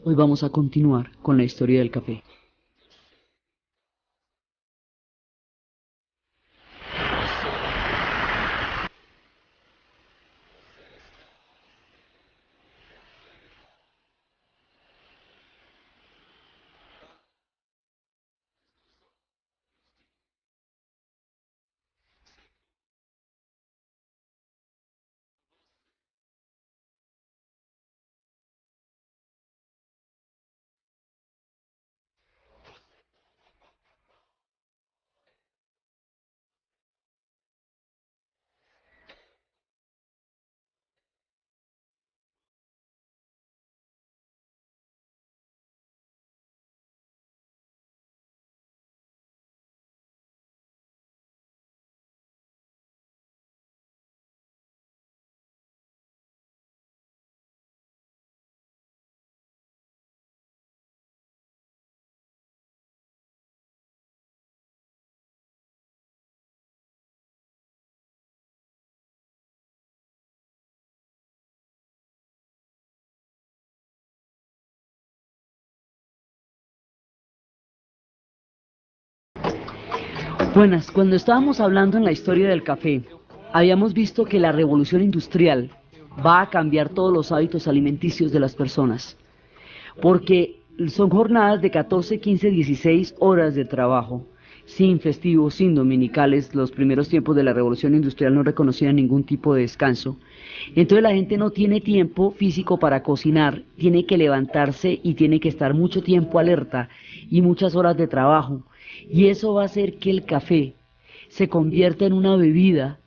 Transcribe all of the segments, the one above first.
Hoy vamos a continuar con la historia del café. Buenas, cuando estábamos hablando en la historia del café, habíamos visto que la revolución industrial va a cambiar todos los hábitos alimenticios de las personas, porque son jornadas de 14, 15, 16 horas de trabajo, sin festivos, sin dominicales. Los primeros tiempos de la revolución industrial no reconocían ningún tipo de descanso. Entonces la gente no tiene tiempo físico para cocinar, tiene que levantarse y tiene que estar mucho tiempo alerta y muchas horas de trabajo. Y eso va a hacer que el café se convierta en una bebida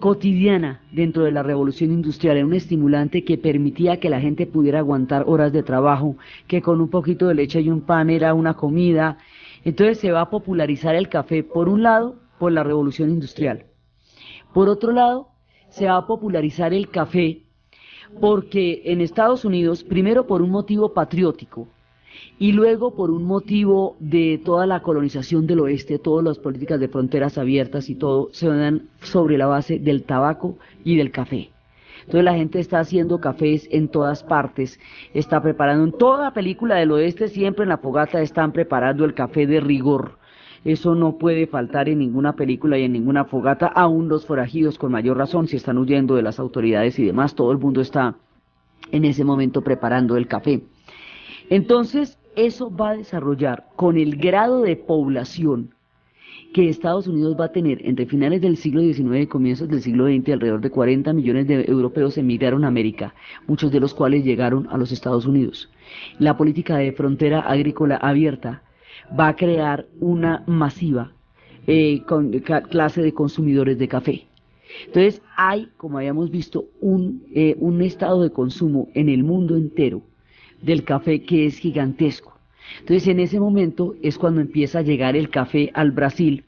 cotidiana dentro de la revolución industrial, en un estimulante que permitía que la gente pudiera aguantar horas de trabajo, que con un poquito de leche y un pan era una comida. Entonces se va a popularizar el café, por un lado, por la revolución industrial. Por otro lado, se va a popularizar el café porque en Estados Unidos, primero por un motivo patriótico, y luego por un motivo de toda la colonización del oeste, todas las políticas de fronteras abiertas y todo, se dan sobre la base del tabaco y del café. Entonces la gente está haciendo cafés en todas partes, está preparando, en toda película del oeste, siempre en la fogata están preparando el café de rigor. Eso no puede faltar en ninguna película y en ninguna fogata, aún los forajidos con mayor razón, si están huyendo de las autoridades y demás, todo el mundo está en ese momento preparando el café. Entonces, eso va a desarrollar con el grado de población que Estados Unidos va a tener entre finales del siglo XIX y comienzos del siglo XX. Alrededor de 40 millones de europeos emigraron a América, muchos de los cuales llegaron a los Estados Unidos. La política de frontera agrícola abierta va a crear una masiva clase de consumidores de café. Entonces hay, como habíamos visto, un estado de consumo en el mundo entero del café que es gigantesco. Entonces en ese momento es cuando empieza a llegar el café al Brasil,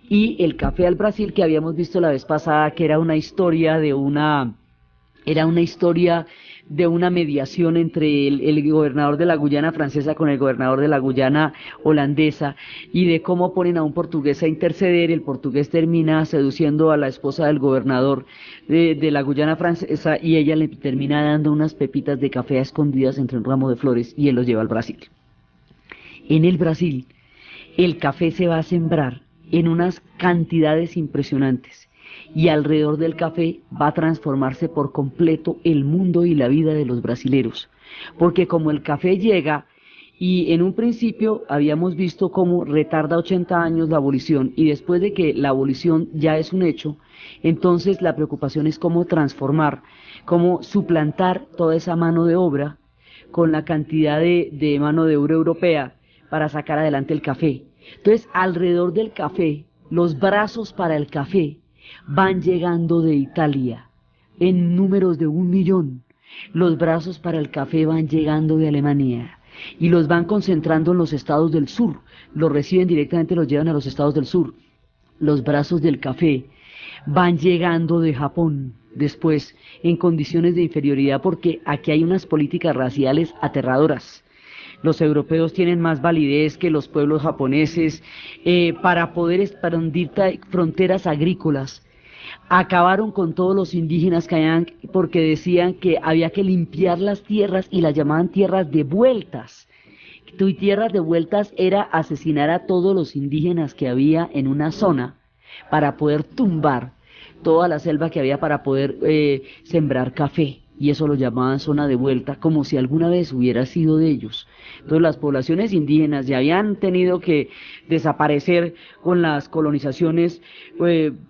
y el café al Brasil, que habíamos visto la vez pasada, que era una historia de una mediación entre el gobernador de la Guyana francesa con el gobernador de la Guyana holandesa, y de cómo ponen a un portugués a interceder. El portugués termina seduciendo a la esposa del gobernador de la Guyana francesa, y ella le termina dando unas pepitas de café a escondidas entre un ramo de flores, y él los lleva al Brasil. En el Brasil, el café se va a sembrar en unas cantidades impresionantes, y alrededor del café va a transformarse por completo el mundo y la vida de los brasileros, porque como el café llega, y en un principio habíamos visto cómo retarda 80 años la abolición, y después de que la abolición ya es un hecho, entonces la preocupación es cómo transformar, cómo suplantar toda esa mano de obra con la cantidad de mano de obra europea para sacar adelante el café. Entonces, alrededor del café, los brazos para el café van llegando de Italia en números de 1 millón. Los brazos para el café van llegando de Alemania y los van concentrando en los estados del sur. Los reciben directamente, los llevan a los estados del sur. Los brazos del café van llegando de Japón después en condiciones de inferioridad, porque aquí hay unas políticas raciales aterradoras. Los europeos tienen más validez que los pueblos japoneses para poder expandir fronteras agrícolas. Acabaron con todos los indígenas que habían, porque decían que había que limpiar las tierras y las llamaban tierras devueltas. Y tierras devueltas era asesinar a todos los indígenas que había en una zona para poder tumbar toda la selva que había para poder sembrar café. Y eso lo llamaban zona de vuelta, como si alguna vez hubiera sido de ellos. Entonces las poblaciones indígenas ya habían tenido que desaparecer con las colonizaciones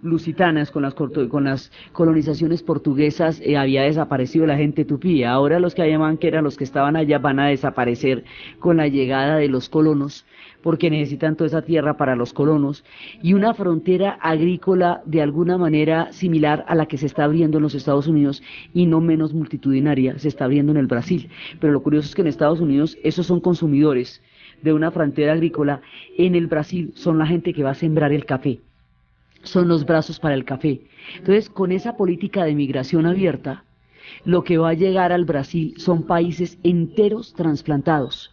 lusitanas, con las colonizaciones portuguesas, había desaparecido la gente tupí. Ahora los que llamaban que eran los que estaban allá van a desaparecer con la llegada de los colonos, porque necesitan toda esa tierra para los colonos, y una frontera agrícola de alguna manera similar a la que se está abriendo en los Estados Unidos, y no menos multitudinaria, se está abriendo en el Brasil. Pero lo curioso es que en Estados Unidos esos son consumidores de una frontera agrícola, en el Brasil son la gente que va a sembrar el café, son los brazos para el café. Entonces, con esa política de migración abierta, lo que va a llegar al Brasil son países enteros trasplantados.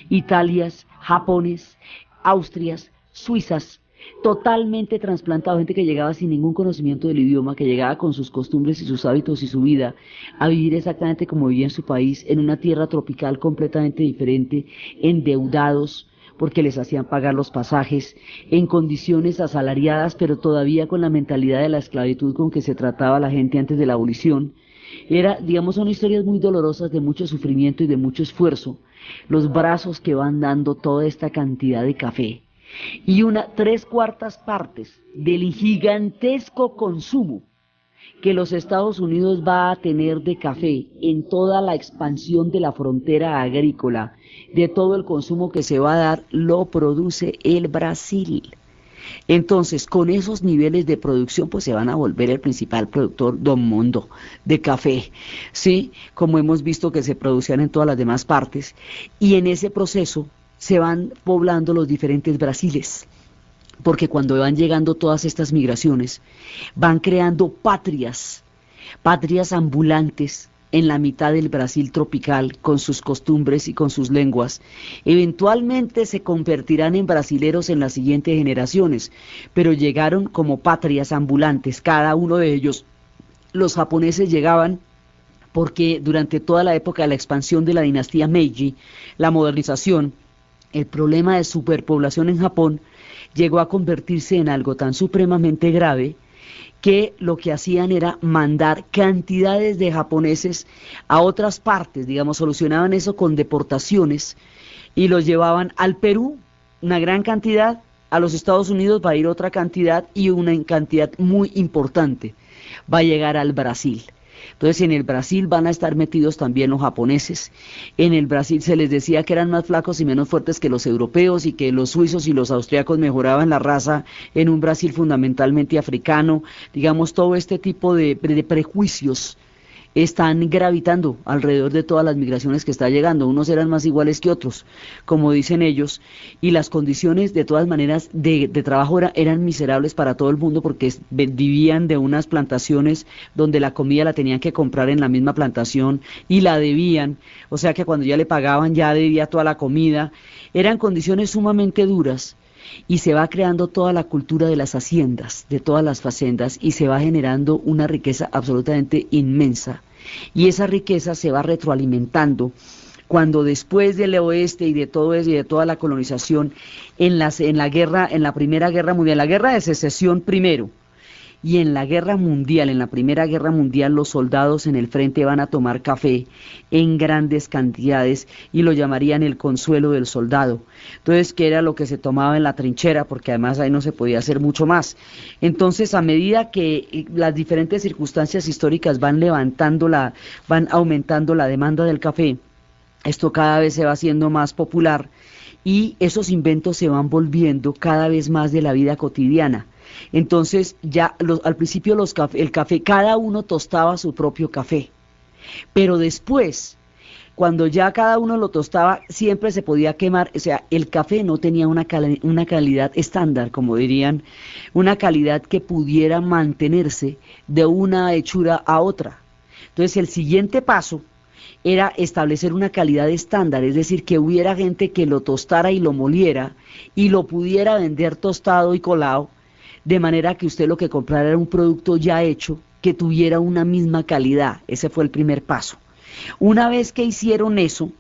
Italias, Japones, Austrias, Suizas, totalmente trasplantados, gente que llegaba sin ningún conocimiento del idioma, que llegaba con sus costumbres y sus hábitos y su vida, a vivir exactamente como vivía en su país, en una tierra tropical completamente diferente, endeudados, porque les hacían pagar los pasajes, en condiciones asalariadas, pero todavía con la mentalidad de la esclavitud con que se trataba a la gente antes de la abolición. Era, digamos, son historias muy dolorosas, de mucho sufrimiento y de mucho esfuerzo, los brazos que van dando toda esta cantidad de café, y 3/4 partes del gigantesco consumo que los Estados Unidos va a tener de café en toda la expansión de la frontera agrícola, de todo el consumo que se va a dar, lo produce el Brasil. Entonces, con esos niveles de producción, pues se van a volver el principal productor del mundo de café, ¿sí? Como hemos visto que se producían en todas las demás partes, y en ese proceso se van poblando los diferentes Brasiles, porque cuando van llegando todas estas migraciones, van creando patrias ambulantes, en la mitad del Brasil tropical, con sus costumbres y con sus lenguas. Eventualmente se convertirán en brasileros en las siguientes generaciones, pero llegaron como patrias ambulantes, cada uno de ellos. Los japoneses llegaban porque durante toda la época de la expansión de la dinastía Meiji, la modernización, el problema de superpoblación en Japón llegó a convertirse en algo tan supremamente grave que lo que hacían era mandar cantidades de japoneses a otras partes, digamos, solucionaban eso con deportaciones y los llevaban al Perú, una gran cantidad, a los Estados Unidos va a ir otra cantidad, y una cantidad muy importante va a llegar al Brasil. Entonces en el Brasil van a estar metidos también los japoneses. En el Brasil se les decía que eran más flacos y menos fuertes que los europeos, y que los suizos y los austriacos mejoraban la raza en un Brasil fundamentalmente africano. Digamos, todo este tipo de prejuicios están gravitando alrededor de todas las migraciones que está llegando. Unos eran más iguales que otros, como dicen ellos, y las condiciones de todas maneras de trabajo eran miserables para todo el mundo, porque vivían de unas plantaciones donde la comida la tenían que comprar en la misma plantación y la debían, o sea que cuando ya le pagaban ya debía toda la comida. Eran condiciones sumamente duras, y se va creando toda la cultura de las haciendas, de todas las facendas, y se va generando una riqueza absolutamente inmensa, y esa riqueza se va retroalimentando cuando, después del oeste y de todo eso y de toda la colonización, en la Primera Guerra Mundial, la Guerra de Secesión primero, y en la Guerra Mundial, en la Primera Guerra Mundial, los soldados en el frente van a tomar café en grandes cantidades, y lo llamarían el consuelo del soldado. Entonces, ¿qué era lo que se tomaba en la trinchera? Porque además ahí no se podía hacer mucho más. Entonces, a medida que las diferentes circunstancias históricas van aumentando la demanda del café, esto cada vez se va haciendo más popular, y esos inventos se van volviendo cada vez más de la vida cotidiana. Entonces ya al principio el café, cada uno tostaba su propio café, pero después, cuando ya cada uno lo tostaba, siempre se podía quemar. O sea, el café no tenía una calidad estándar, como dirían, una calidad que pudiera mantenerse de una hechura a otra. Entonces el siguiente paso era establecer una calidad estándar, es decir, que hubiera gente que lo tostara y lo moliera y lo pudiera vender tostado y colado de manera que usted lo que comprara era un producto ya hecho que tuviera una misma calidad. Ese fue el primer paso. Una vez que hicieron eso,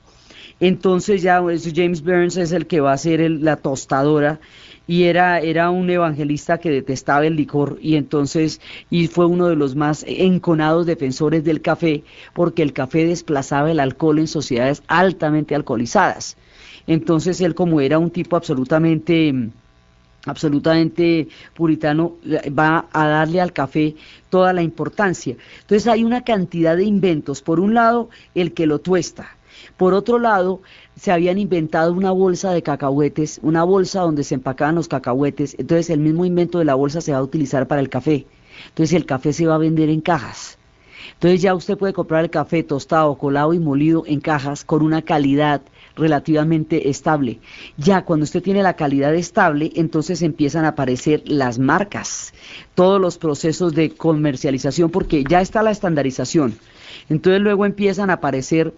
entonces ya James Burns es el que va a ser la tostadora y era un evangelista que detestaba el licor y entonces y fue uno de los más enconados defensores del café porque el café desplazaba el alcohol en sociedades altamente alcoholizadas. Entonces él como era un tipo absolutamente puritano, va a darle al café toda la importancia. Entonces hay una cantidad de inventos. Por un lado, el que lo tuesta. Por otro lado, se habían inventado una bolsa de cacahuetes, una bolsa donde se empacaban los cacahuetes. Entonces el mismo invento de la bolsa se va a utilizar para el café. Entonces el café se va a vender en cajas. Entonces ya usted puede comprar el café tostado, colado y molido en cajas con una calidad relativamente estable. Ya cuando usted tiene la calidad estable, entonces empiezan a aparecer las marcas, todos los procesos de comercialización, porque ya está la estandarización. Entonces luego empiezan a aparecer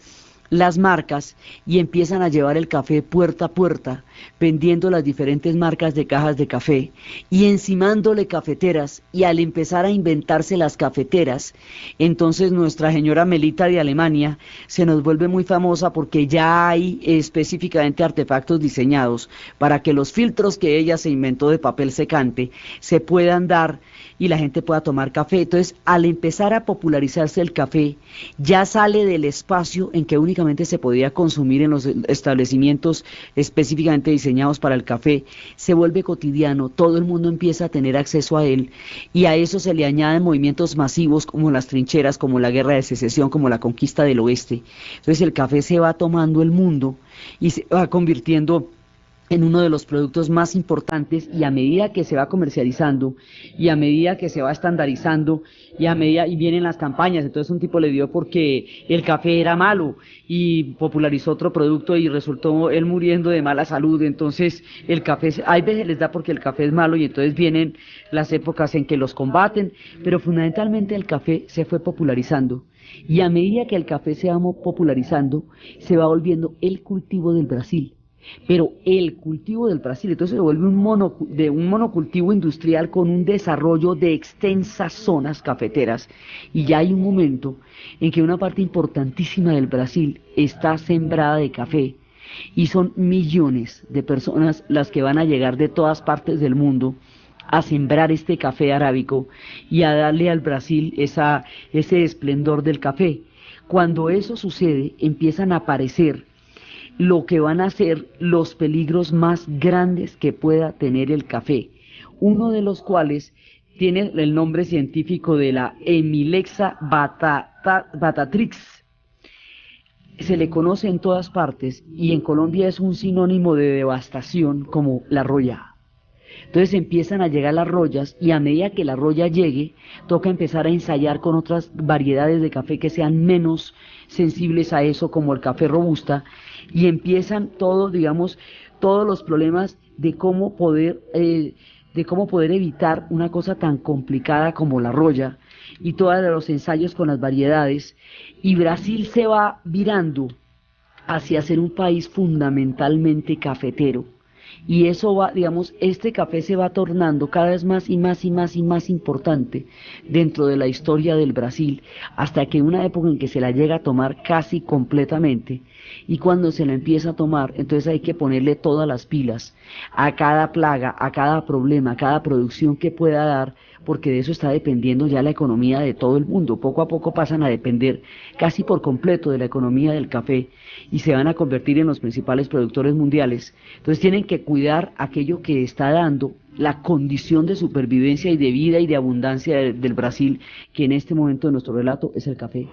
las marcas y empiezan a llevar el café puerta a puerta, vendiendo las diferentes marcas de cajas de café y encimándole cafeteras, y al empezar a inventarse las cafeteras, entonces nuestra señora Melita de Alemania se nos vuelve muy famosa porque ya hay específicamente artefactos diseñados para que los filtros que ella se inventó de papel secante se puedan dar y la gente pueda tomar café. Entonces, al empezar a popularizarse el café, ya sale del espacio en que únicamente se podía consumir en los establecimientos específicamente diseñados para el café, se vuelve cotidiano, todo el mundo empieza a tener acceso a él, y a eso se le añaden movimientos masivos como las trincheras, como la guerra de secesión, como la conquista del oeste. Entonces el café se va tomando el mundo y se va convirtiendo en uno de los productos más importantes, y a medida que se va comercializando y a medida que se va estandarizando y a medida y vienen las campañas, entonces un tipo le dio porque el café era malo y popularizó otro producto y resultó él muriendo de mala salud. Entonces el café hay veces les da porque el café es malo y entonces vienen las épocas en que los combaten, pero fundamentalmente el café se fue popularizando. Y a medida que el café se va popularizando, se va volviendo el cultivo del Brasil. Pero el cultivo del Brasil, entonces se vuelve un monocultivo industrial con un desarrollo de extensas zonas cafeteras. Y ya hay un momento en que una parte importantísima del Brasil está sembrada de café. Y son millones de personas las que van a llegar de todas partes del mundo a sembrar este café arábico y a darle al Brasil ese esplendor del café. Cuando eso sucede, empiezan a aparecer lo que van a ser los peligros más grandes que pueda tener el café, uno de los cuales tiene el nombre científico de la Hemilexa batatrix. Se le conoce en todas partes y en Colombia es un sinónimo de devastación como la roya. Entonces empiezan a llegar las rollas y a medida que la roya llegue, toca empezar a ensayar con otras variedades de café que sean menos sensibles a eso, como el café robusta, y empiezan todo, digamos, todos los problemas de cómo poder evitar una cosa tan complicada como la roya y todos los ensayos con las variedades. Y Brasil se va virando hacia ser un país fundamentalmente cafetero. Y eso va, digamos, este café se va tornando cada vez más y más y más y más importante dentro de la historia del Brasil, hasta que una época en que se la llega a tomar casi completamente, y cuando se la empieza a tomar, entonces hay que ponerle todas las pilas a cada plaga, a cada problema, a cada producción que pueda dar, porque de eso está dependiendo ya la economía de todo el mundo. Poco a poco pasan a depender casi por completo de la economía del café y se van a convertir en los principales productores mundiales. Entonces tienen que cuidar aquello que está dando la condición de supervivencia y de vida y de abundancia del Brasil, que en este momento de nuestro relato es el café.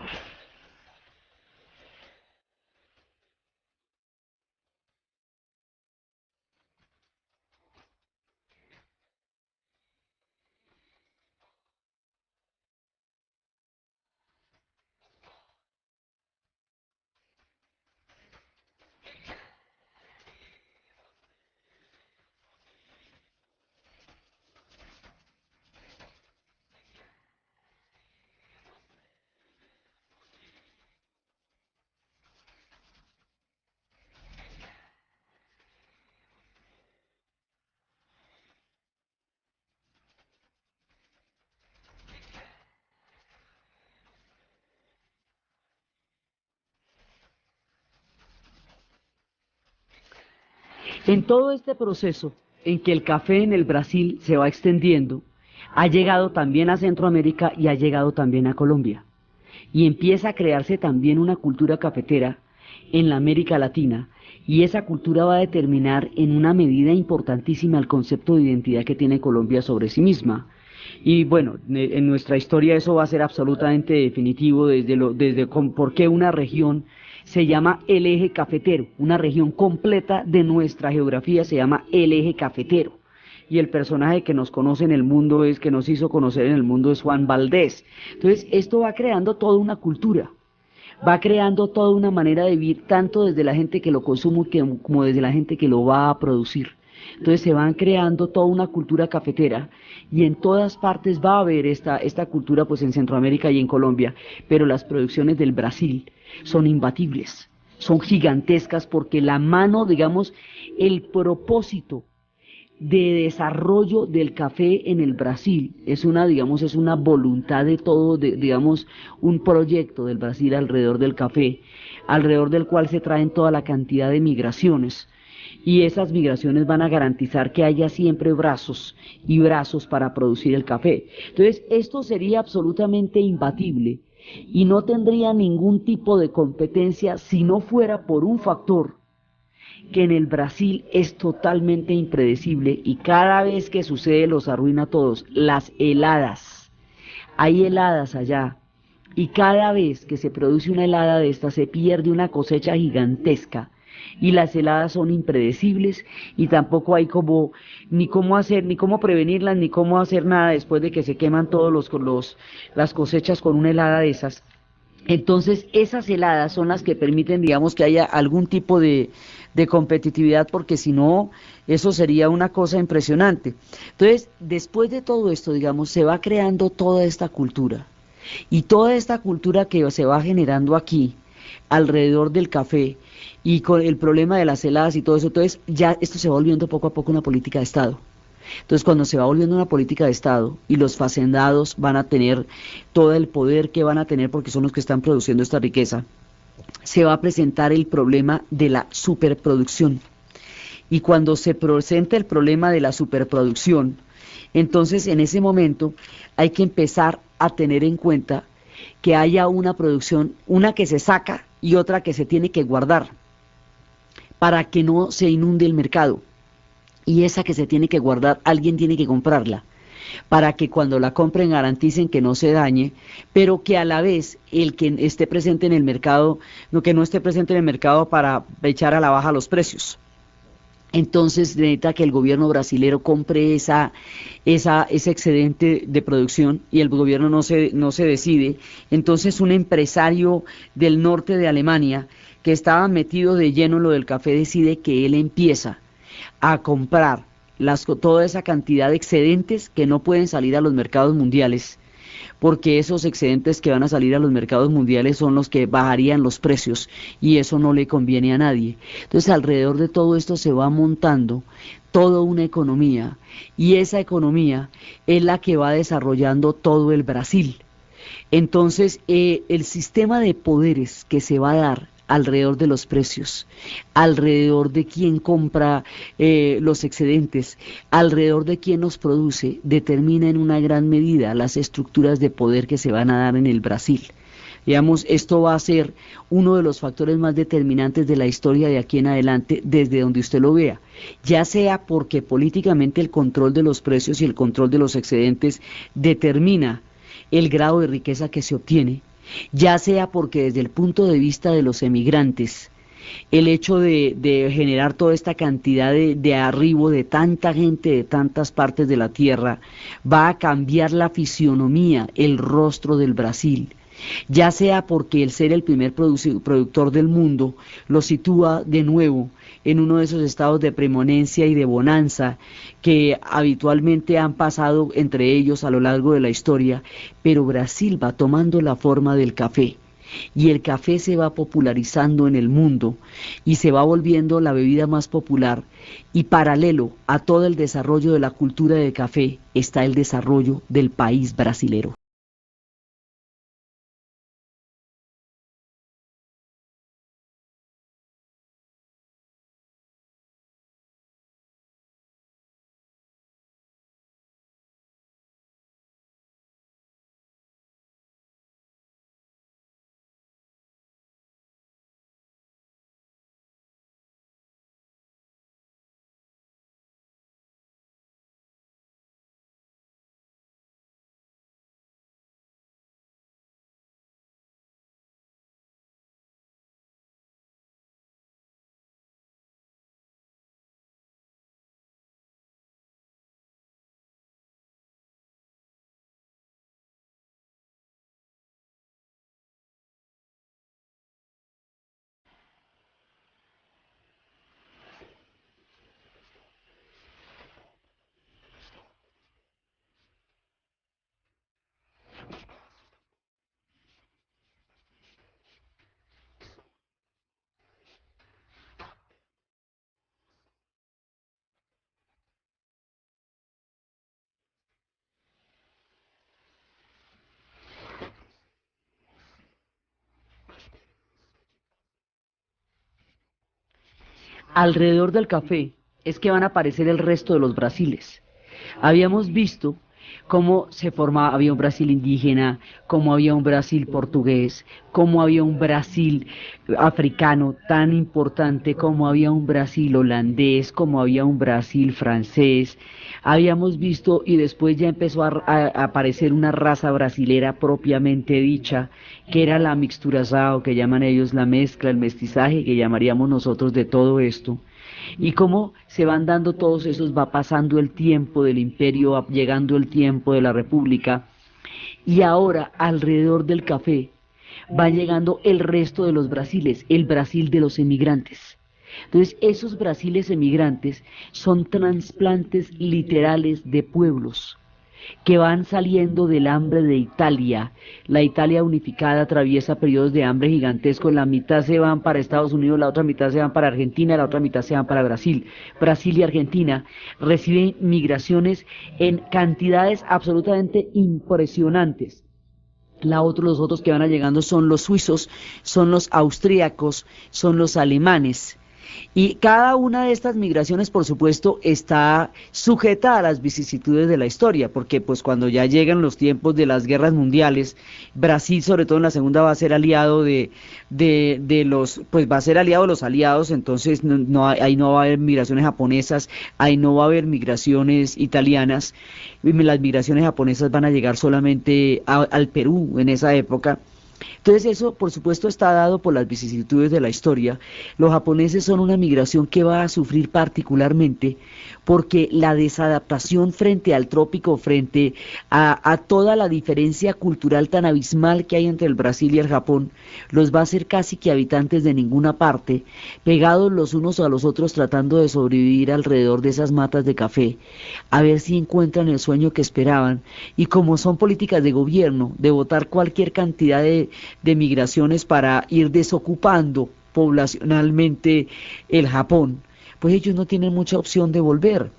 En todo este proceso en que el café en el Brasil se va extendiendo, ha llegado también a Centroamérica y ha llegado también a Colombia. Y empieza a crearse también una cultura cafetera en la América Latina, y esa cultura va a determinar en una medida importantísima el concepto de identidad que tiene Colombia sobre sí misma. Y bueno, en nuestra historia eso va a ser absolutamente definitivo por qué una región se llama el eje cafetero, una región completa de nuestra geografía se llama el eje cafetero. Y el personaje que nos conoce en el mundo que nos hizo conocer en el mundo es Juan Valdés. Entonces, esto va creando toda una cultura, va creando toda una manera de vivir, tanto desde la gente que lo consume como desde la gente que lo va a producir. Entonces se van creando toda una cultura cafetera y en todas partes va a haber esta cultura, pues en Centroamérica y en Colombia, pero las producciones del Brasil son imbatibles, son gigantescas porque la mano, digamos, el propósito de desarrollo del café en el Brasil es una, digamos, es una voluntad de todo, digamos, un proyecto del Brasil alrededor del café, alrededor del cual se traen toda la cantidad de migraciones. Y esas migraciones van a garantizar que haya siempre brazos y brazos para producir el café. Entonces, esto sería absolutamente imbatible y no tendría ningún tipo de competencia si no fuera por un factor que en el Brasil es totalmente impredecible y cada vez que sucede los arruina a todos, las heladas. Hay heladas allá y cada vez que se produce una helada de esta se pierde una cosecha gigantesca y las heladas son impredecibles y tampoco hay como ni cómo hacer, ni cómo prevenirlas, ni cómo hacer nada después de que se queman todos las cosechas con una helada de esas. Entonces, esas heladas son las que permiten, digamos, que haya algún tipo de competitividad, porque si no, eso sería una cosa impresionante. Entonces, después de todo esto, digamos, se va creando toda esta cultura. Y toda esta cultura que se va generando aquí, alrededor del café, y con el problema de las heladas y todo eso, entonces ya esto se va volviendo poco a poco una política de Estado. Entonces, cuando se va volviendo una política de Estado y los facendados van a tener todo el poder que van a tener porque son los que están produciendo esta riqueza, se va a presentar el problema de la superproducción. Y cuando se presenta el problema de la superproducción, entonces en ese momento hay que empezar a tener en cuenta que haya una producción, una que se saca y otra que se tiene que guardar para que no se inunde el mercado. Y esa que se tiene que guardar, alguien tiene que comprarla, para que cuando la compren garanticen que no se dañe, pero que a la vez el que esté presente en el mercado, no que no esté presente en el mercado para echar a la baja los precios. Entonces necesita que el gobierno brasilero compre ese excedente de producción y el gobierno no se decide. Entonces un empresario del norte de Alemania que estaba metido de lleno en lo del café decide que él empieza a comprar toda esa cantidad de excedentes que no pueden salir a los mercados mundiales, porque esos excedentes que van a salir a los mercados mundiales son los que bajarían los precios y eso no le conviene a nadie. Entonces, alrededor de todo esto se va montando toda una economía y esa economía es la que va desarrollando todo el Brasil. Entonces, el sistema de poderes que se va a dar alrededor de los precios, alrededor de quién compra los excedentes, alrededor de quién los produce, determina en una gran medida las estructuras de poder que se van a dar en el Brasil. Digamos, esto va a ser uno de los factores más determinantes de la historia de aquí en adelante, desde donde usted lo vea, ya sea porque políticamente el control de los precios y el control de los excedentes determina el grado de riqueza que se obtiene, ya sea porque desde el punto de vista de los emigrantes, el hecho de generar toda esta cantidad de arribo de tanta gente de tantas partes de la tierra, va a cambiar la fisionomía, el rostro del Brasil, ya sea porque el ser el primer productor del mundo lo sitúa de nuevo en uno de esos estados de preeminencia y de bonanza que habitualmente han pasado entre ellos a lo largo de la historia, pero Brasil va tomando la forma del café. Y el café se va popularizando en el mundo y se va volviendo la bebida más popular, y paralelo a todo el desarrollo de la cultura del café está el desarrollo del país brasilero. alrededor del café es que van a aparecer el resto de los Brasiles. Habíamos visto cómo se formaba, había un Brasil indígena, cómo había un Brasil portugués, cómo había un Brasil africano tan importante, cómo había un Brasil holandés, cómo había un Brasil francés. Habíamos visto y después ya empezó a aparecer una raza brasilera propiamente dicha, que era la mixturazao, que llaman ellos la mezcla, el mestizaje, que llamaríamos nosotros de todo esto. Y cómo se van dando todos esos, va pasando el tiempo del imperio, va llegando el tiempo de la república, y ahora alrededor del café va llegando el resto de los Brasiles, el Brasil de los emigrantes. Entonces esos Brasiles emigrantes son trasplantes literales de pueblos que van saliendo del hambre de Italia. La Italia unificada atraviesa periodos de hambre gigantescos, la mitad se van para Estados Unidos, la otra mitad se van para Argentina, la otra mitad se van para Brasil. Brasil y Argentina reciben migraciones en cantidades absolutamente impresionantes. Los otros que van llegando son los suizos, son los austríacos, son los alemanes. Y cada una de estas migraciones, por supuesto, está sujeta a las vicisitudes de la historia, porque pues cuando ya llegan los tiempos de las guerras mundiales, Brasil, sobre todo en la segunda, va a ser aliado pues va a ser aliado de los aliados, entonces ahí no va a haber migraciones japonesas, ahí no va a haber migraciones italianas, las migraciones japonesas van a llegar solamente al Perú en esa época. Entonces eso, por supuesto, está dado por las vicisitudes de la historia. Los japoneses son una migración que va a sufrir particularmente porque la desadaptación frente al trópico, frente a toda la diferencia cultural tan abismal que hay entre el Brasil y el Japón, los va a hacer casi que habitantes de ninguna parte, pegados los unos a los otros tratando de sobrevivir alrededor de esas matas de café, a ver si encuentran el sueño que esperaban. Y como son políticas de gobierno, de votar cualquier cantidad de migraciones para ir desocupando poblacionalmente el Japón, pues ellos no tienen mucha opción de volver.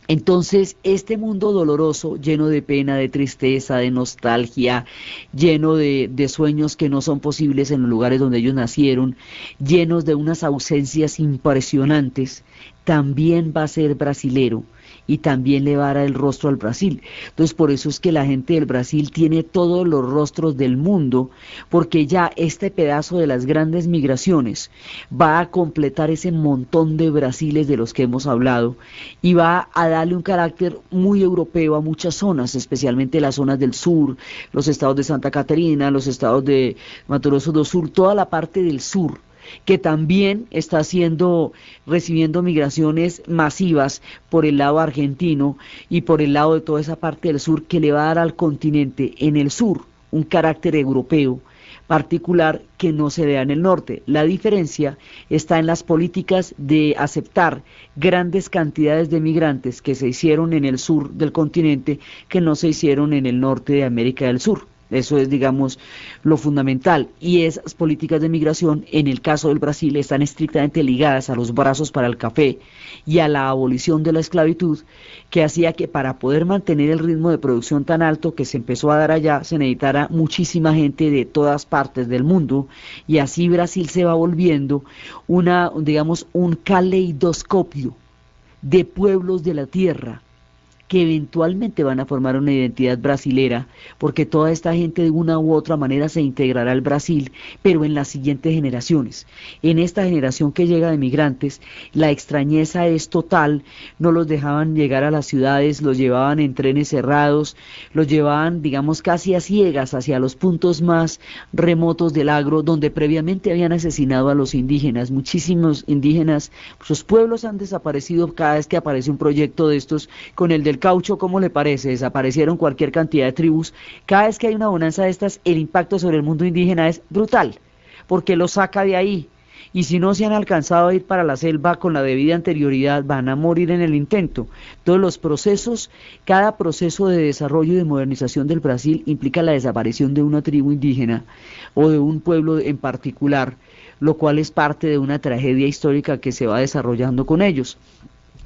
Entonces, este mundo doloroso, lleno de pena, de tristeza, de nostalgia, lleno de sueños que no son posibles en los lugares donde ellos nacieron, llenos de unas ausencias impresionantes, también va a ser brasilero y también le va a dar el rostro al Brasil. Entonces, por eso es que la gente del Brasil tiene todos los rostros del mundo, porque ya este pedazo de las grandes migraciones va a completar ese montón de Brasiles de los que hemos hablado y va a darle un carácter muy europeo a muchas zonas, especialmente las zonas del sur, los estados de Santa Catarina, los estados de Mato Grosso do Sul, toda la parte del sur, que también está recibiendo migraciones masivas por el lado argentino y por el lado de toda esa parte del sur, que le va a dar al continente en el sur un carácter europeo particular que no se vea en el norte. La diferencia está en las políticas de aceptar grandes cantidades de migrantes que se hicieron en el sur del continente, que no se hicieron en el norte de América del Sur. Eso es, digamos, lo fundamental. Y esas políticas de migración, en el caso del Brasil, están estrictamente ligadas a los brazos para el café y a la abolición de la esclavitud, que hacía que para poder mantener el ritmo de producción tan alto que se empezó a dar allá, se necesitara muchísima gente de todas partes del mundo, y así Brasil se va volviendo un caleidoscopio de pueblos de la tierra, que eventualmente van a formar una identidad brasilera, porque toda esta gente de una u otra manera se integrará al Brasil, pero en las siguientes generaciones. En esta generación que llega de migrantes, la extrañeza es total, no los dejaban llegar a las ciudades, los llevaban en trenes cerrados, los llevaban, digamos, casi a ciegas hacia los puntos más remotos del agro, donde previamente habían asesinado a los indígenas. Muchísimos indígenas, muchos pueblos han desaparecido cada vez que aparece un proyecto de estos. Con el del caucho, ¿cómo le parece? Desaparecieron cualquier cantidad de tribus. Cada vez que hay una bonanza de estas, el impacto sobre el mundo indígena es brutal, porque lo saca de ahí. Y si no se han alcanzado a ir para la selva con la debida anterioridad, van a morir en el intento. Todos los procesos, cada proceso de desarrollo y de modernización del Brasil implica la desaparición de una tribu indígena o de un pueblo en particular, lo cual es parte de una tragedia histórica que se va desarrollando con ellos.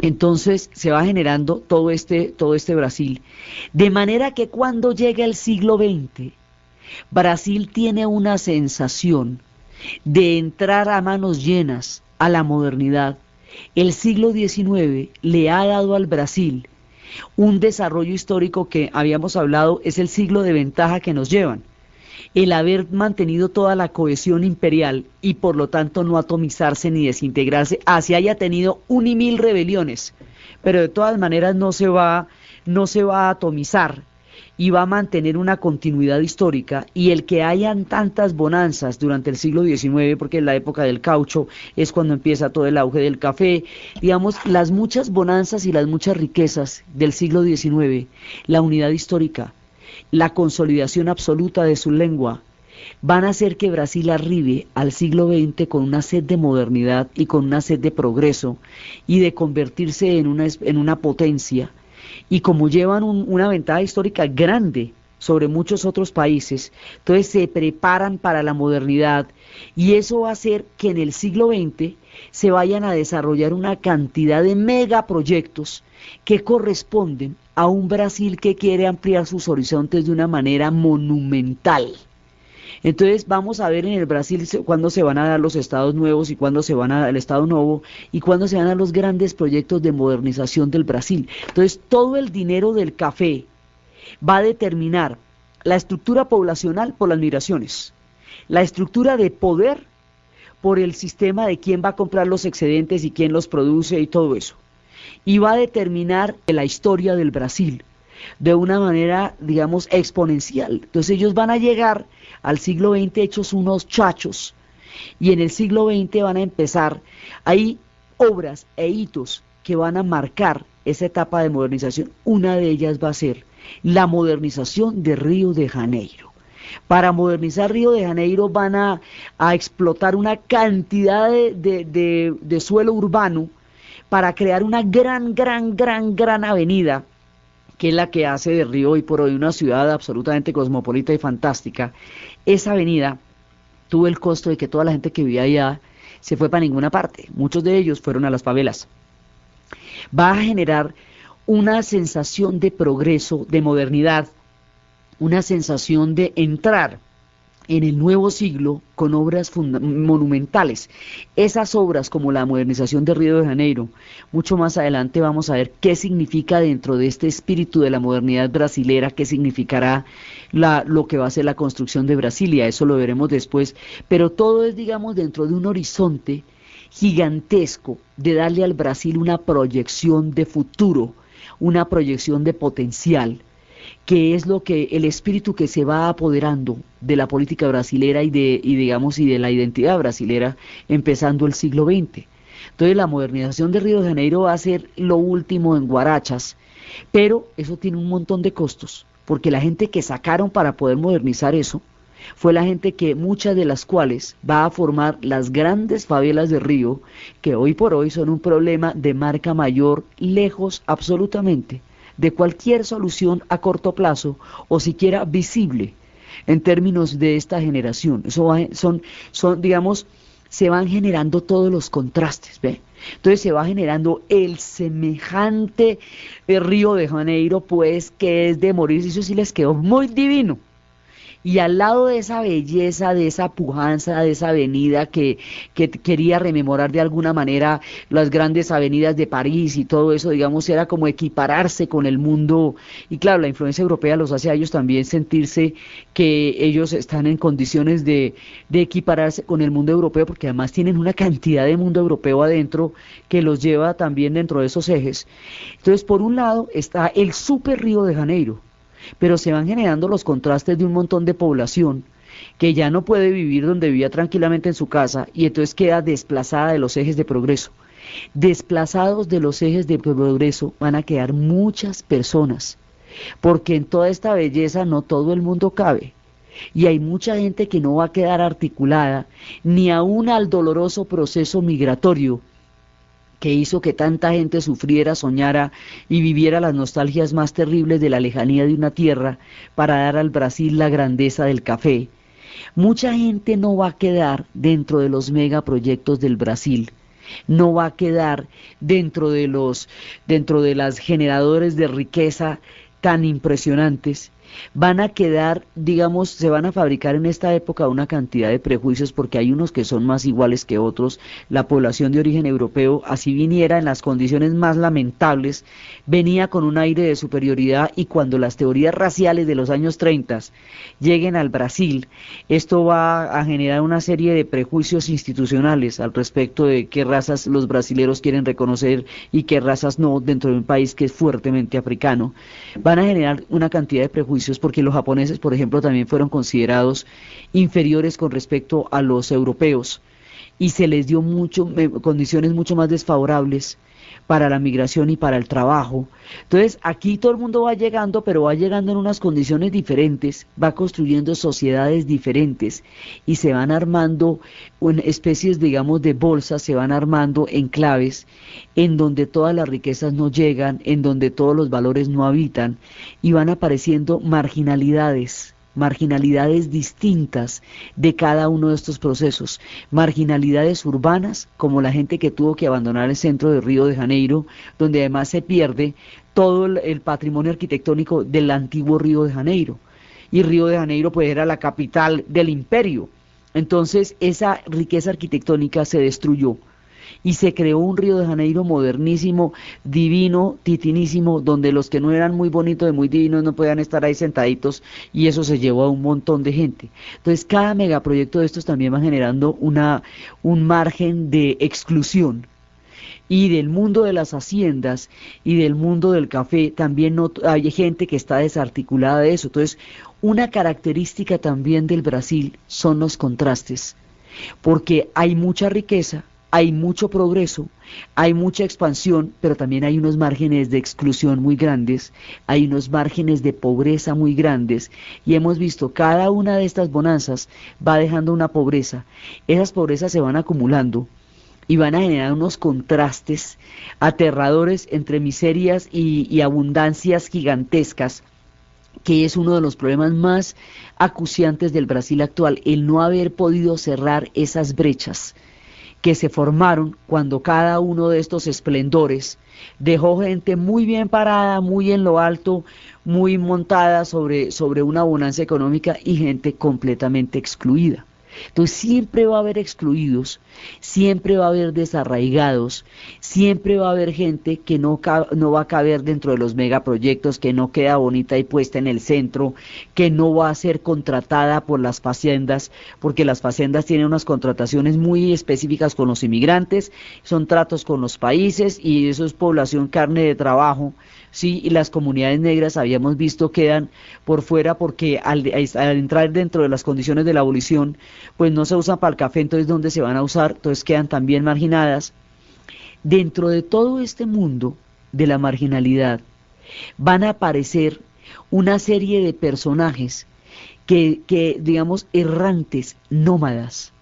Entonces se va generando todo este Brasil, de manera que cuando llega el siglo XX, Brasil tiene una sensación de entrar a manos llenas a la modernidad, el siglo XIX le ha dado al Brasil un desarrollo histórico que habíamos hablado, es el siglo de ventaja que nos llevan. El haber mantenido toda la cohesión imperial y por lo tanto no atomizarse ni desintegrarse, así haya tenido 1.000 rebeliones, pero de todas maneras no se va a atomizar y va a mantener una continuidad histórica, y el que hayan tantas bonanzas durante el siglo XIX, porque en la época del caucho es cuando empieza todo el auge del café, digamos, las muchas bonanzas y las muchas riquezas del siglo XIX, la unidad histórica, la consolidación absoluta de su lengua, van a hacer que Brasil arribe al siglo XX con una sed de modernidad y con una sed de progreso y de convertirse en una potencia. Y como llevan una ventaja histórica grande sobre muchos otros países, entonces se preparan para la modernidad, y eso va a hacer que en el siglo XX se vayan a desarrollar una cantidad de megaproyectos que corresponden a un Brasil que quiere ampliar sus horizontes de una manera monumental. Entonces vamos a ver en el Brasil cuándo se van a dar los estados nuevos y cuándo se van a dar el estado nuevo y cuándo se van a dar los grandes proyectos de modernización del Brasil. Entonces todo el dinero del café va a determinar la estructura poblacional por las migraciones, la estructura de poder por el sistema de quién va a comprar los excedentes y quién los produce y todo eso. Y va a determinar la historia del Brasil de una manera, digamos, exponencial. Entonces ellos van a llegar al siglo XX hechos unos chachos, y en el siglo XX van a empezar, hay obras e hitos que van a marcar esa etapa de modernización. Una de ellas va a ser la modernización de Río de Janeiro. Para modernizar Río de Janeiro van a explotar una cantidad de suelo urbano para crear una gran avenida, que es la que hace de Río hoy por hoy una ciudad absolutamente cosmopolita y fantástica. Esa avenida tuvo el costo de que toda la gente que vivía allá se fue para ninguna parte. Muchos de ellos fueron a las favelas. Va a generar una sensación de progreso, de modernidad, una sensación de entrar en el nuevo siglo con obras monumentales. Esas obras, como la modernización de Río de Janeiro, mucho más adelante vamos a ver qué significa dentro de este espíritu de la modernidad brasilera, qué significará lo que va a ser la construcción de Brasilia, eso lo veremos después, pero todo es, digamos, dentro de un horizonte gigantesco de darle al Brasil una proyección de futuro, una proyección de potencial, que es lo que el espíritu que se va apoderando de la política brasilera y de la identidad brasilera empezando el siglo XX. Entonces la modernización de Río de Janeiro va a ser lo último en guarachas, pero eso tiene un montón de costos, porque la gente que sacaron para poder modernizar eso fue la gente que, muchas de las cuales va a formar las grandes favelas de Río, que hoy por hoy son un problema de marca mayor, lejos absolutamente de cualquier solución a corto plazo o siquiera visible en términos de esta generación. Digamos, se van generando todos los contrastes, ¿ve? Entonces se va generando el semejante Río de Janeiro, pues, que es de morir, y eso sí les quedó muy divino. Y al lado de esa belleza, de esa pujanza, de esa avenida que quería rememorar de alguna manera las grandes avenidas de París y todo eso, digamos, era como equipararse con el mundo. Y claro, la influencia europea los hace a ellos también sentirse que ellos están en condiciones de equipararse con el mundo europeo, porque además tienen una cantidad de mundo europeo adentro que los lleva también dentro de esos ejes. Entonces, por un lado está el super Río de Janeiro, pero se van generando los contrastes de un montón de población que ya no puede vivir donde vivía tranquilamente en su casa, y entonces queda desplazada de los ejes de progreso. Desplazados de los ejes de progreso van a quedar muchas personas, porque en toda esta belleza no todo el mundo cabe, y hay mucha gente que no va a quedar articulada ni aún al doloroso proceso migratorio que hizo que tanta gente sufriera, soñara y viviera las nostalgias más terribles de la lejanía de una tierra para dar al Brasil la grandeza del café. Mucha gente no va a quedar dentro de los megaproyectos del Brasil, no va a quedar dentro de las generadores de riqueza tan impresionantes, van a quedar, digamos, se van a fabricar en esta época una cantidad de prejuicios porque hay unos que son más iguales que otros. La población de origen europeo, así viniera en las condiciones más lamentables, venía con un aire de superioridad, y cuando las teorías raciales de los años 30 lleguen al Brasil, esto va a generar una serie de prejuicios institucionales al respecto de qué razas los brasileros quieren reconocer y qué razas no dentro de un país que es fuertemente africano. Van a generar una cantidad de prejuicios porque los japoneses, por ejemplo, también fueron considerados inferiores con respecto a los europeos y se les dio condiciones mucho más desfavorables para la migración y para el trabajo. Entonces, aquí todo el mundo va llegando, pero va llegando en unas condiciones diferentes, va construyendo sociedades diferentes y se van armando en especies, digamos, de bolsas, se van armando enclaves en donde todas las riquezas no llegan, en donde todos los valores no habitan, y van apareciendo marginalidades distintas de cada uno de estos procesos, marginalidades urbanas, como la gente que tuvo que abandonar el centro de Río de Janeiro, donde además se pierde todo el patrimonio arquitectónico del antiguo Río de Janeiro, y Río de Janeiro pues era la capital del imperio. Entonces esa riqueza arquitectónica se destruyó y se creó un Río de Janeiro modernísimo, divino, titinísimo, donde los que no eran muy bonitos y muy divinos no podían estar ahí sentaditos, y eso se llevó a un montón de gente. Entonces cada megaproyecto de estos también va generando un margen de exclusión. Y del mundo de las haciendas y del mundo del café también hay gente que está desarticulada de eso. Entonces, una característica también del Brasil son los contrastes, porque hay mucha riqueza, hay mucho progreso, hay mucha expansión, pero también hay unos márgenes de exclusión muy grandes, hay unos márgenes de pobreza muy grandes, y hemos visto cada una de estas bonanzas va dejando una pobreza. Esas pobrezas se van acumulando y van a generar unos contrastes aterradores entre miserias y abundancias gigantescas, que es uno de los problemas más acuciantes del Brasil actual, el no haber podido cerrar esas brechas que se formaron cuando cada uno de estos esplendores dejó gente muy bien parada, muy en lo alto, muy montada sobre una bonanza económica, y gente completamente excluida. Entonces siempre va a haber excluidos, siempre va a haber desarraigados, siempre va a haber gente que no va a caber dentro de los megaproyectos, que no queda bonita y puesta en el centro, que no va a ser contratada por las faciendas, porque las faciendas tienen unas contrataciones muy específicas con los inmigrantes, son tratos con los países, y eso es población carne de trabajo. Sí, y las comunidades negras habíamos visto quedan por fuera porque al entrar dentro de las condiciones de la abolición, pues no se usan para el café, entonces ¿dónde se van a usar? Entonces quedan también marginadas. Dentro de todo este mundo de la marginalidad van a aparecer una serie de personajes que digamos, errantes, nómadas,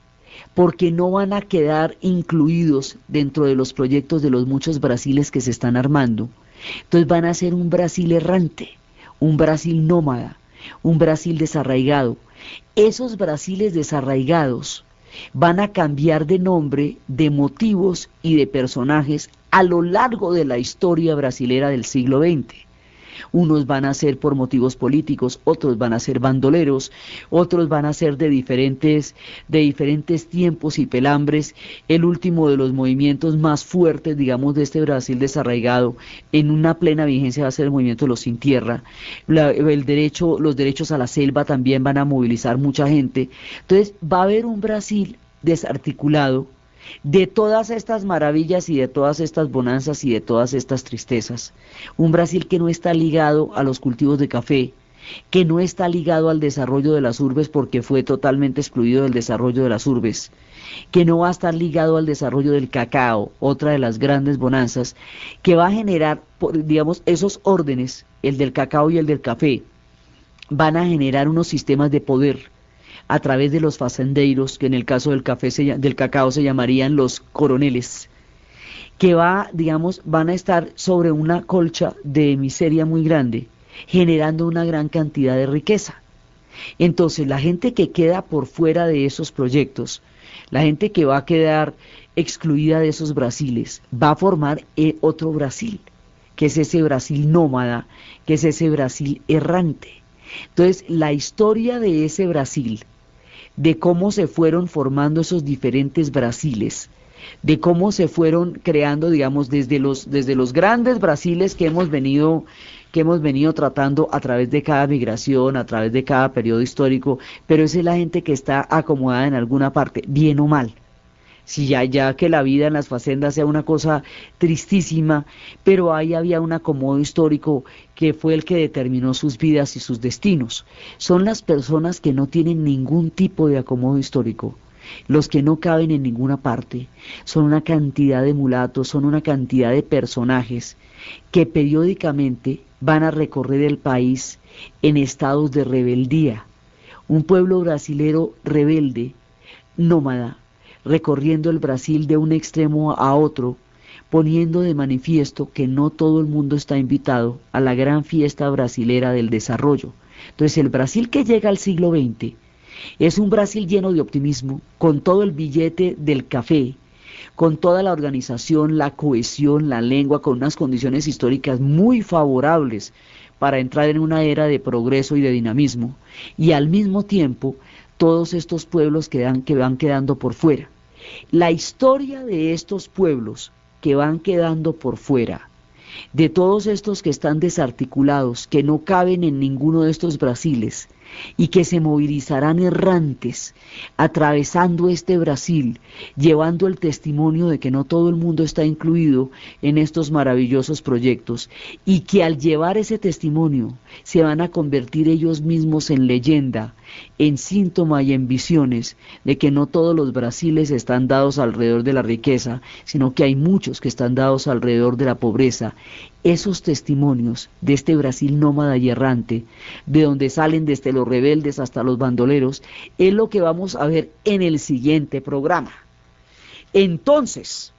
porque no van a quedar incluidos dentro de los proyectos de los muchos Brasiles que se están armando. Entonces van a ser un Brasil errante, un Brasil nómada, un Brasil desarraigado. Esos Brasiles desarraigados van a cambiar de nombre, de motivos y de personajes a lo largo de la historia brasilera del siglo XX. Unos van a ser por motivos políticos, otros van a ser bandoleros, otros van a ser de diferentes tiempos y pelambres. El último de los movimientos más fuertes, digamos, de este Brasil desarraigado, en una plena vigencia, va a ser el movimiento de los sin tierra. Los derechos a la selva también van a movilizar mucha gente. Entonces va a haber un Brasil desarticulado de todas estas maravillas y de todas estas bonanzas y de todas estas tristezas. Un Brasil que no está ligado a los cultivos de café, que no está ligado al desarrollo de las urbes porque fue totalmente excluido del desarrollo de las urbes, que no va a estar ligado al desarrollo del cacao, otra de las grandes bonanzas, que va a generar, digamos, esos órdenes, el del cacao y el del café, van a generar unos sistemas de poder a través de los fazendeiros, que en el caso del cacao se llamarían los coroneles, que van a estar sobre una colcha de miseria muy grande, generando una gran cantidad de riqueza. Entonces la gente que queda por fuera de esos proyectos, la gente que va a quedar excluida de esos Brasiles, va a formar otro Brasil, que es ese Brasil nómada, que es ese Brasil errante. Entonces, la historia de ese Brasil, de cómo se fueron formando esos diferentes Brasiles, de cómo se fueron creando, digamos, desde los grandes Brasiles que hemos venido tratando a través de cada migración, a través de cada periodo histórico, pero esa es la gente que está acomodada en alguna parte, bien o mal. Si ya que la vida en las facendas sea una cosa tristísima, pero ahí había un acomodo histórico que fue el que determinó sus vidas y sus destinos. Son las personas que no tienen ningún tipo de acomodo histórico, los que no caben en ninguna parte, son una cantidad de mulatos, son una cantidad de personajes que periódicamente van a recorrer el país en estados de rebeldía. Un pueblo brasilero rebelde, nómada, recorriendo el Brasil de un extremo a otro, poniendo de manifiesto que no todo el mundo está invitado a la gran fiesta brasilera del desarrollo. Entonces el Brasil que llega al siglo XX es un Brasil lleno de optimismo, con todo el billete del café, con toda la organización, la cohesión, la lengua, con unas condiciones históricas muy favorables para entrar en una era de progreso y de dinamismo, y al mismo tiempo todos estos pueblos que van quedando por fuera. La historia de estos pueblos que van quedando por fuera, de todos estos que están desarticulados, que no caben en ninguno de estos Brasiles, y que se movilizarán errantes, atravesando este Brasil, llevando el testimonio de que no todo el mundo está incluido en estos maravillosos proyectos, y que al llevar ese testimonio se van a convertir ellos mismos en leyenda, en síntoma y en visiones de que no todos los Brasiles están dados alrededor de la riqueza, sino que hay muchos que están dados alrededor de la pobreza. Esos testimonios de este Brasil nómada y errante, de donde salen desde los rebeldes hasta los bandoleros, es lo que vamos a ver en el siguiente programa. Entonces,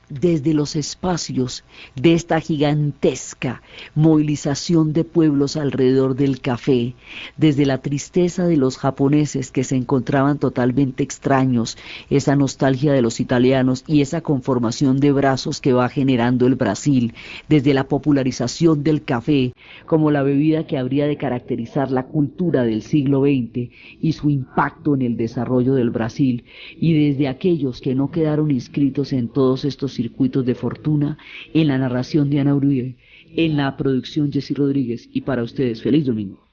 desde los espacios de esta gigantesca movilización de pueblos alrededor del café, desde la tristeza de los japoneses que se encontraban totalmente extraños, esa nostalgia de los italianos y esa conformación de brazos que va generando el Brasil, desde la popularización del café como la bebida que habría de caracterizar la cultura del siglo XX y su impacto en el desarrollo del Brasil, y desde aquellos que no quedaron inscritos en todos estos circuitos de fortuna, en la narración de Ana Uribe, en la producción Jessy Rodríguez, y para ustedes, feliz domingo.